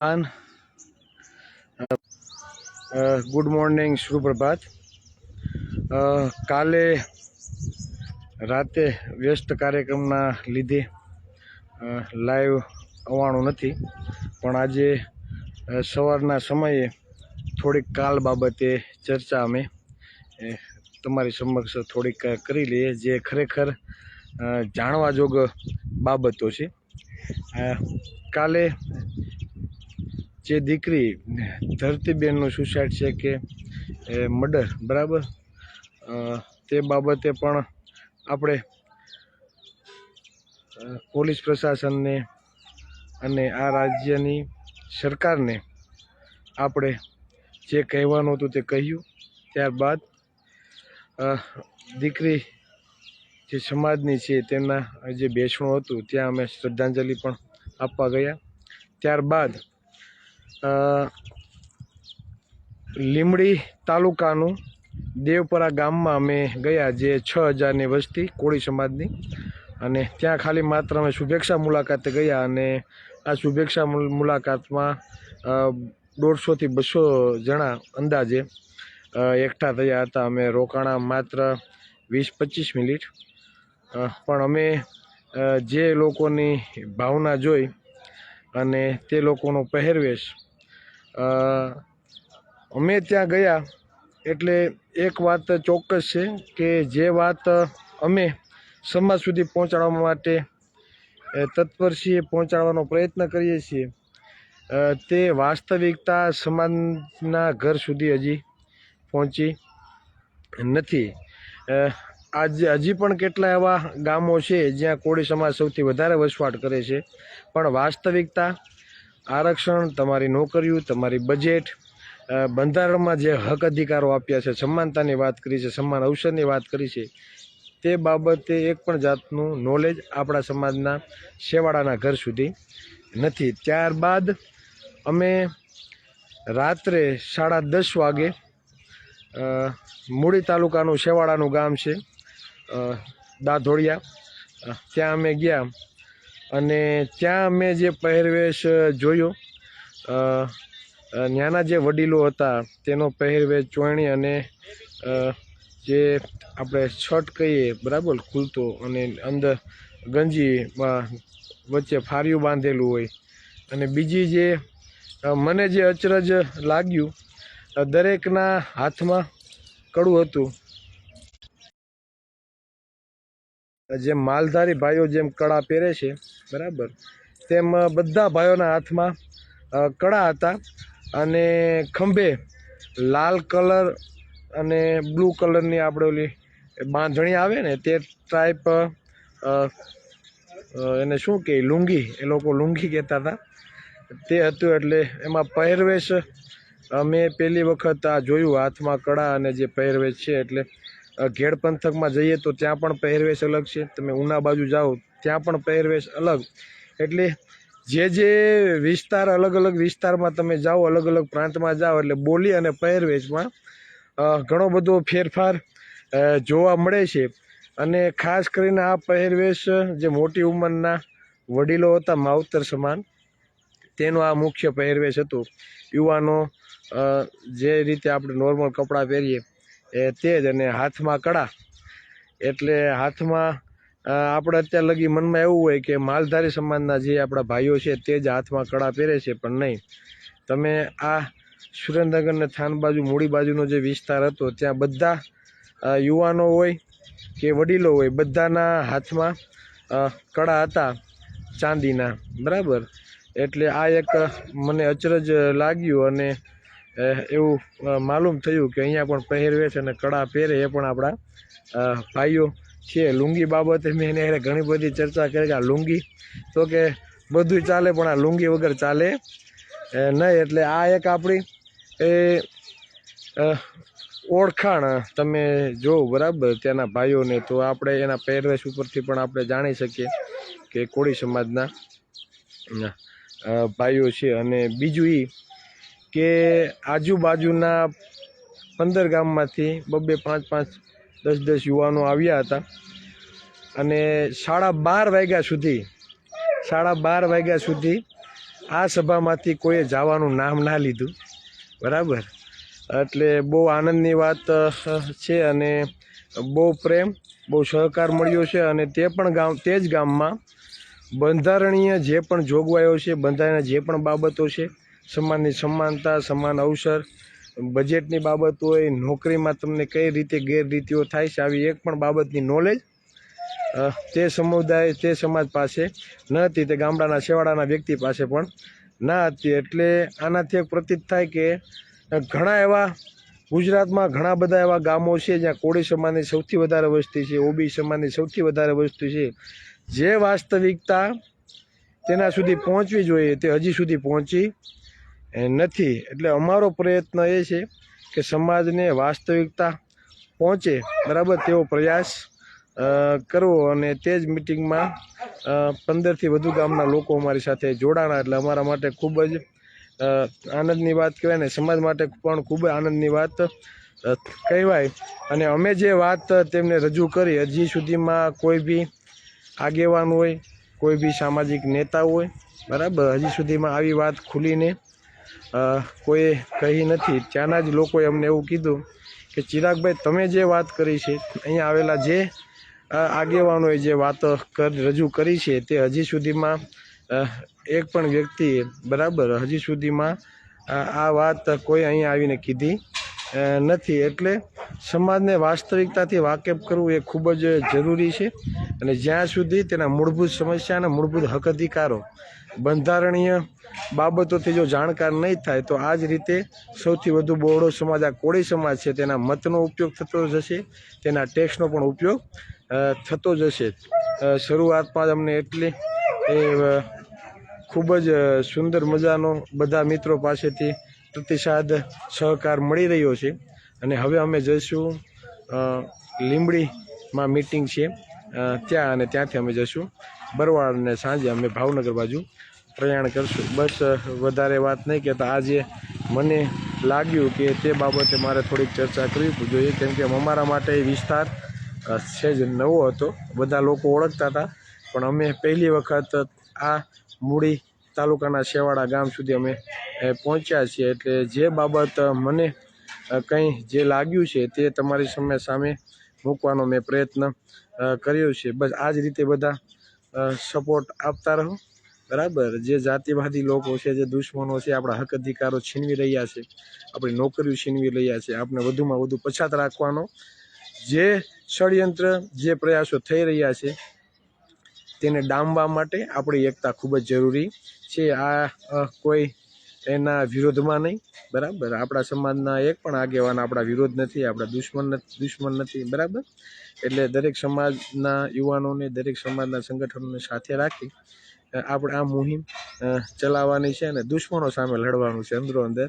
આન good morning, સુપ્રભાત। કાલે રાતે વ્યસ્ત કાર્યક્રમના લીધે લાઈવ આવવાનું નથી, પણ આજે સવારના સમયે થોડીક કાલ બાબતે ચર્ચા અમે તમારી સમક્ષ થોડીક કરી લઈએ, જે ખરેખર જાણવા જોગ બાબતો છે। કાલે જે દીકરી ધરતીબેનનું સુસાઇડ છે કે મર્ડર, બરાબર, તે બાબતે પણ આપણે પોલીસ પ્રશાસનને અને આ રાજ્યની સરકારને આપણે જે કહેવાનું હતું તે કહ્યું। ત્યારબાદ દીકરી જે સમાજની છે તેમના જે બેસણું હતું ત્યાં અમે શ્રદ્ધાંજલિ પણ આપવા ગયા। ત્યારબાદ લીંબડી તાલુકાનું દેવપરા ગામમાં અમે ગયા, જે 6000ની વસ્તી કોળી સમાજની, અને ત્યાં ખાલી માત્ર અમે શુભેચ્છા મુલાકાતે ગયા। અને આ શુભેચ્છા મુલાકાતમાં 150 થી 200 જણા અંદાજે એકઠા થયા હતા। અમે રોકાણા માત્ર 20-25 મિનિટ, પણ અમે જે લોકોની ભાવના જોઈ અને તે લોકોનો પહેરવેશ, અમે ત્યાં ગયા એટલે એક વાત ચોક્કસ છે કે જે વાત અમે સમાજ સુધી પહોંચાડવા માટે તત્પર છીએ, પહોંચાડવાનો પ્રયત્ન કરીએ છીએ, તે વાસ્તવિકતા સમાજના ઘર સુધી હજી પહોંચી નથી। આજે હજી પણ કેટલા એવા ગામો છે જ્યાં કોળી સમાજ સૌથી વધારે વસવાટ કરે છે, પણ વાસ્તવિકતા આરક્ષણ, તમારી નોકરીઓ, તમારી બજેટ, બંધારણમાં જે હક અધિકારો આપ્યા છે, સમાનતાની વાત કરી છે, સમાન અવસરની વાત કરી છે, તે બાબતે એક પણ જાતનું નોલેજ આપણા સમાજના છેવાડાના ઘર સુધી નથી। ત્યારબાદ અમે રાત્રે 10:30 વાગે મૂળી તાલુકાનું છેવાડાનું ગામ છે દાધોડિયા, ત્યાં અમે ગયા અને ત્યાં અમે જે પહેરવેશ જોયો, ત્યાંના જે વડીલો હતા તેનો પહેરવેશ, ચોયણી અને જે આપણે છટ કહીએ, બરાબર, ખુલતો, અને અંદર ગંજીમાં વચ્ચે ફાર્યું બાંધેલું હોય, અને બીજી જે મને જે અચરજ લાગ્યું, દરેકના હાથમાં કડું હતું। જેમ માલધારી ભાઈઓ જેમ કડા પહેરે છે, બરાબર, તેમ બધા ભાઈઓના હાથમાં કડા હતા, અને ખંભે લાલ કલર અને બ્લુ કલરની આપણે ઓલી બાંધણી આવે ને તે ટાઈપ, એને શું કહે, લુંગી, એ લોકો લુંગી કહેતા હતા, તે હતું। એટલે એમાં પહેરવેશ મેં પહેલી વખત આ જોયું, હાથમાં કડા અને જે પહેરવેશ છે। એટલે ઘેડ પંથકમાં જઈએ તો ત્યાં પણ પહેરવેશ અલગ છે, તમે ઉના બાજુ જાઓ ત્યાં પણ પહેરવેશ અલગ। એટલે જે વિસ્તાર, અલગ અલગ વિસ્તારમાં તમે જાઓ, અલગ અલગ પ્રાંતમાં જાઓ, એટલે બોલી અને પહેરવેશમાં ઘણો બધો ફેરફાર જોવા મળે છે। અને ખાસ કરીને આ પહેરવેશ જે મોટી ઉંમરના વડીલો હતા, માવતર સમાન, તેનો આ મુખ્ય પહેરવેશ હતો। યુવાનો જે રીતે આપણે નોર્મલ કપડાં પહેરીએ તે જ, અને હાથમાં કડા, એટલે હાથમાં આપણે અત્યાર લગી મનમાં એવું હોય કે માલધારી સમાજના જે આપણા ભાઈઓ છે તે જ હાથમાં કડા પહેરે છે, પણ નહીં। તમે આ સુરેન્દ્રનગર ને થાન બાજુ, મૂળી બાજુનો જે વિસ્તાર હતો, ત્યાં બધા યુવાનો હોય કે વડીલો હોય, બધાના હાથમાં કડા હતા ચાંદીના, બરાબર। એટલે આ એક મને અચરજ લાગ્યું, અને એવું માલુમ થયું કે અહીંયા પણ પહેરવેશ અને કડા પહેરે એ પણ આપણા ભાઈઓ છે। લુંગી બાબતે મેં એને ઘણી બધી ચર્ચા કરી કે આ લુંગી તો કે બધું ચાલે, પણ આ લુંગી વગર ચાલે નહીં। એટલે આ એક આપણી ઓળખાણ તમે જોવો, બરાબર, ત્યાંના ભાઈઓને, તો આપણે એના પહેરવેશ ઉપરથી પણ આપણે જાણી શકીએ કે કોળી સમાજના ભાઈઓ છે। અને બીજું એ કે આજુબાજુના 15 ગામમાંથી 2-2, 5-5, 10-10 યુવાનો આવ્યા હતા, અને 12:30 વાગ્યા સુધી આ સભામાંથી કોઈએ જવાનું નામ ના લીધું, બરાબર. એટલે બહુ આનંદની વાત છે અને બહુ પ્રેમ, બહુ સહકાર મળ્યો છે. અને તે જ ગામમાં બંધારણીય જે પણ જોગવાઈઓ છે, બંધારણીય જે પણ બાબતો છે, સમાનની સમાનતા, સમાન અવસર, બજેટની બાબત હોય, નોકરીમાં તમને કઈ રીતે ગેરરીતિઓ થાય છે, આવી એક પણ બાબતની નોલેજ તે સમુદાય, તે સમાજ પાસે ન હતી, તે ગામડાના છેવાડાના વ્યક્તિ પાસે પણ ના હતી. એટલે આનાથી એક પ્રતીત થાય કે ઘણા એવા ગુજરાતમાં ઘણા બધા એવા ગામો છે જ્યાં કોળી સમાજની સૌથી વધારે વસ્તી છે, ઓબી સમાજની સૌથી વધારે વસ્તી છે. જે વાસ્તવિકતા તેના સુધી પહોંચવી જોઈએ તે હજી સુધી પહોંચી નથી. એટલે અમારો પ્રયત્ન એ છે કે સમાજને વાસ્તવિકતા પહોંચે, બરાબર, તેવો પ્રયાસ કરવો. અને તે જ મિટિંગમાં 15થી વધુ ગામના લોકો અમારી સાથે જોડાણા. એટલે અમારા માટે ખૂબ જ આનંદની વાત કહેવાય ને સમાજ માટે પણ ખૂબ આનંદની વાત કહેવાય. અને અમે જે વાત તેમને રજૂ કરી, હજી સુધીમાં કોઈ બી આગેવાન હોય, કોઈ બી સામાજિક નેતા હોય, બરાબર, હજી સુધીમાં આવી વાત ખુલીને કોઈ કહી નથી. ત્યાંના જ લોકોએ અમને એવું કીધું કે ચિરાગભાઈ, તમે જે વાત કરી છે, અહીંયા આવેલા જે આગેવાનોએ જે વાતો રજૂ કરી છે, તે હજી સુધીમાં એક પણ વ્યક્તિએ, બરાબર, હજી સુધીમાં આ વાત કોઈ અહીંયા આવીને કીધી નથી. એટલે સમાજને વાસ્તવિકતાથી વાકેફ કરવું એ ખૂબ જ જરૂરી છે. અને જ્યાં સુધી તેના મૂળભૂત સમસ્યા અને મૂળભૂત હક અધિકારો, બંધારણીય બાબતોથી જો જાણકાર નહીં થાય તો આ જ રીતે સૌથી વધુ બહોળો સમાજ આ કોળી સમાજ છે, તેના મતનો ઉપયોગ થતો જશે, તેના ટેક્સનો પણ ઉપયોગ થતો જશે. શરૂઆતમાં જ અમને એટલી ખૂબ જ સુંદર મજાનો બધા મિત્રો પાસેથી પ્રતિસાદ, સહકાર મળી રહ્યો છે. અને હવે અમે જઈશું લીંબડીમાં મિટિંગ છે ત્યાં, અને ત્યાંથી અમે જઈશું બરવાડ, અને સાંજે અમે ભાવનગર બાજુ પ્રયાણ કરશું. બસ વધારે વાત નહીં કહેતા. આજે મને લાગ્યું કે તે બાબતે મારે થોડીક ચર્ચા કરવી જોઈએ, કેમ કે અમારા માટે એ વિસ્તાર છે જ નવો હતો. બધા લોકો ઓળખતા હતા, પણ અમે પહેલી વખત આ મૂળી તાલુકાના છેવાડા ગામ સુધી અમે પહોંચ્યા છીએ. એટલે જે બાબત મને કંઈ જે લાગ્યું છે તે તમારી સામે મૂકવાનો મેં પ્રયત્ન કર્યો છે. બસ આ જ રીતે બધા સપોર્ટ આપતા રહો, બરાબર. જે જાતિવાદી લોકો છે, જે દુશ્મનો છે, આપણા હક અધિકારો છીનવી રહ્યા છે, આપણી નોકરીઓ છીનવી રહ્યા છે, આપણે વધુમાં વધુ પછાત રાખવાનો જે ષડયંત્ર, જે પ્રયાસો થઈ રહ્યા છે, તેને ડામવા માટે આપણી એકતા ખૂબ જ જરૂરી છે. આ કોઈ એના વિરોધમાં નહીં, બરાબર. આપણા સમાજના એક પણ આગેવાન આપણા વિરોધ નથી, આપણા દુશ્મન નથી, બરાબર. એટલે દરેક સમાજના યુવાનોને, દરેક સમાજના સંગઠનોને સાથે રાખી આપણે આ મુહિમ ચલાવવાની છે અને દુશ્મનો સામે લડવાનું છે અંદરો અંદર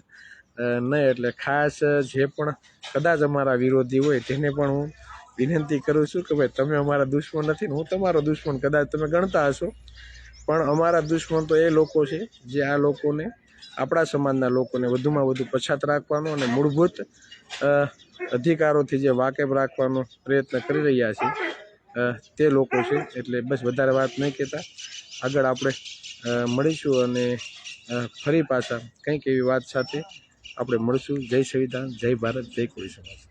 નહીં. એટલે ખાસ જે પણ કદાચ અમારા વિરોધી હોય તેને પણ હું વિનંતી કરું છું કે ભાઈ, તમે અમારા દુશ્મન નથી ને હું તમારો દુશ્મન કદાચ તમે ગણતા હશો, પણ અમારા દુશ્મન તો એ લોકો છે જે આ લોકોને, આપણા સમાજના લોકોને વધુમાં વધુ પછાત રાખવાનો અને મૂળભૂત અધિકારોથી જે વાકેફ રાખવાનો પ્રયત્ન કરી રહ્યા છે તે લોકો છે. એટલે બસ વધારે વાત નહીં કહેતા, આગળ આપણે મળીશું અને ફરી પાછા કંઈક એવી વાત સાથે આપણે મળશું. જય સંવિધાન, જય ભારત, જય કોળી સમાજ.